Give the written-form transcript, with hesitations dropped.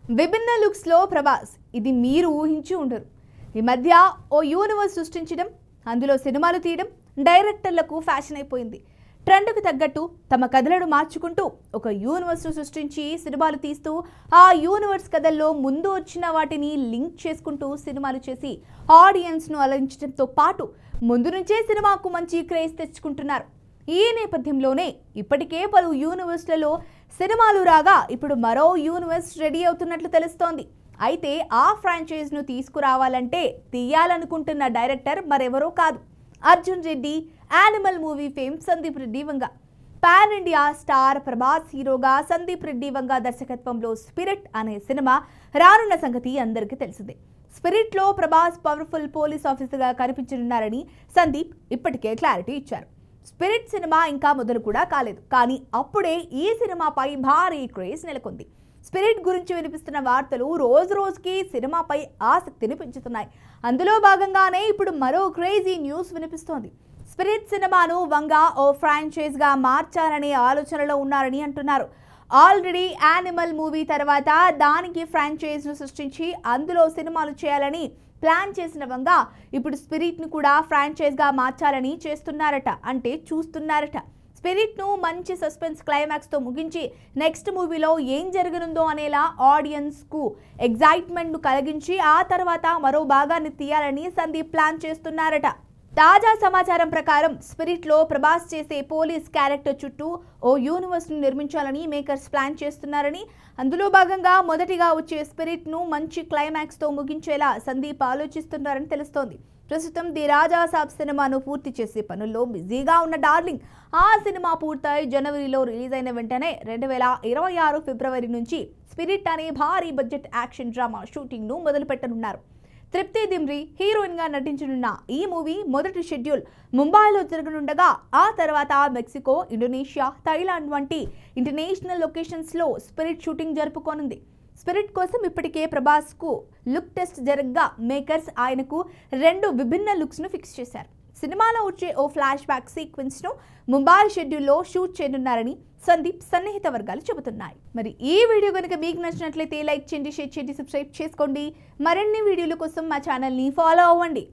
విభిన్న లుక్స్ లో ప్రభాస్ ఇది మీరు ఊహించి ఉండరు. ఈ మధ్య ఓ యూనివర్స్ సృష్టించడం, అందులో సినిమాలు తీయడం డైరెక్టర్లకు ఫ్యాషన్ అయిపోయింది. ట్రెండ్కు తగ్గట్టు తమ కథలను మార్చుకుంటూ ఒక యూనివర్స్ను సృష్టించి సినిమాలు తీస్తూ ఆ యూనివర్స్ కథల్లో ముందు వచ్చిన వాటిని లింక్ చేసుకుంటూ సినిమాలు చేసి ఆడియన్స్ను అలరించడంతో పాటు ముందు నుంచే సినిమాకు మంచి క్రేజ్ తెచ్చుకుంటున్నారు. ఈ నేపథ్యంలోనే ఇప్పటికే పలు యూనివర్స్లలో సినిమాలు రాగా ఇప్పుడు మరో యూనివర్స్ రెడీ అవుతున్నట్లు తెలుస్తోంది. అయితే ఆ ఫ్రాంచైజ్ను తీసుకురావాలంటే తీయాలనుకుంటున్న డైరెక్టర్ మరెవరో కాదు, Arjun Reddy, animal movie fame Sandeep Reddy Vanga. Pan India star Prabhas హీరోగా సందీప్ రెడ్డి వంగ దర్శకత్వంలో స్పిరిట్ అనే సినిమా రానున్న సంగతి అందరికీ తెలిసిందే. స్పిరిట్లో ప్రభాస్ పవర్ఫుల్ పోలీస్ ఆఫీసర్గా కనిపించనున్నారని సందీప్ ఇప్పటికే క్లారిటీ ఇచ్చారు. స్పిరిట్ సినిమా ఇంకా మొదలు కూడా కాలేదు, కానీ అప్పుడే ఈ సినిమాపై భారీ క్రేజ్ నెలకొంది. స్పిరిట్ గురించి వినిపిస్తున్న వార్తలు రోజు రోజుకి సినిమాపై ఆసక్తిని పెంచుతున్నాయి. అందులో భాగంగానే ఇప్పుడు మరో క్రేజీ న్యూస్ వినిపిస్తోంది. స్పిరిట్ సినిమాను వంగ ఓ ఫ్రాంచైజ్గా మార్చాలనే ఆలోచనలో ఉన్నారని అంటున్నారు. ఆల్రెడీ యానిమల్ మూవీ తర్వాత దానికి ఫ్రాంచైజ్ను సృష్టించి అందులో సినిమాలు చేయాలని ప్లాన్ చేసిన వంగ ఇప్పుడు స్పిరిట్ను కూడా ఫ్రాంచైజ్గా మార్చాలని చూస్తున్నారట. స్పిరిట్ను మంచి సస్పెన్స్ క్లైమాక్స్తో ముగించి నెక్స్ట్ మూవీలో ఏం జరగనుందో అనేలా ఆడియన్స్కు ఎగ్జైట్మెంట్ను కలిగించి ఆ తర్వాత మరో భాగాన్ని తీయాలని సందీప్ ప్లాన్ చేస్తున్నారట. తాజా సమాచారం ప్రకారం స్పిరిట్లో ప్రభాస్ చేసే పోలీస్ క్యారెక్టర్ చుట్టూ ఓ యూనివర్స్ను నిర్మించాలని మేకర్స్ ప్లాన్ చేస్తున్నారని, అందులో భాగంగా మొదటిగా వచ్చే స్పిరిట్ను మంచి క్లైమాక్స్తో ముగించేలా సందీప్ ఆలోచిస్తున్నారని తెలుస్తోంది. ప్రస్తుతం ది రాజా సాబ్ సినిమాను పూర్తి చేసే పనుల్లో బిజీగా ఉన్న డార్లింగ్ ఆ సినిమా పూర్తయి జనవరిలో రిలీజ్ అయిన వెంటనే 2026 ఫిబ్రవరి నుంచి స్పిరిట్ అనే భారీ బడ్జెట్ యాక్షన్ డ్రామా షూటింగ్ను మొదలుపెట్టనున్నారు. తృప్తి దిమ్రీ హీరోయిన్గా నటించనున్న ఈ మూవీ మొదటి షెడ్యూల్ ముంబైలో జరగనుండగా ఆ తర్వాత మెక్సికో, ఇండోనేషియా, థాయిలాండ్ వంటి ఇంటర్నేషనల్ లొకేషన్స్లో స్పిరిట్ షూటింగ్ జరుపుకోనుంది. స్పిరిట్ కోసం ఇప్పటికే ప్రభాస్కు లుక్ టెస్ట్ జరగగా మేకర్స్ ఆయనకు 2 విభిన్న లుక్స్ను ఫిక్స్ చేశారు. సినిమాలో వచ్చే ఓ ఫ్లాష్ బ్యాక్ సీక్వెన్స్ను ముంబై షెడ్యూల్లో షూట్ చేయనున్నారని సందీప్ సన్నిహిత వర్గాలు చెబుతున్నాయి. మరి ఈ వీడియో కనుక మీకు నచ్చినట్లయితే లైక్ చేయండి, షేర్ చేయండి, సబ్స్క్రైబ్ చేసుకోండి. మరిన్ని వీడియోల కోసం మా ఛానల్ని ఫాలో అవ్వండి.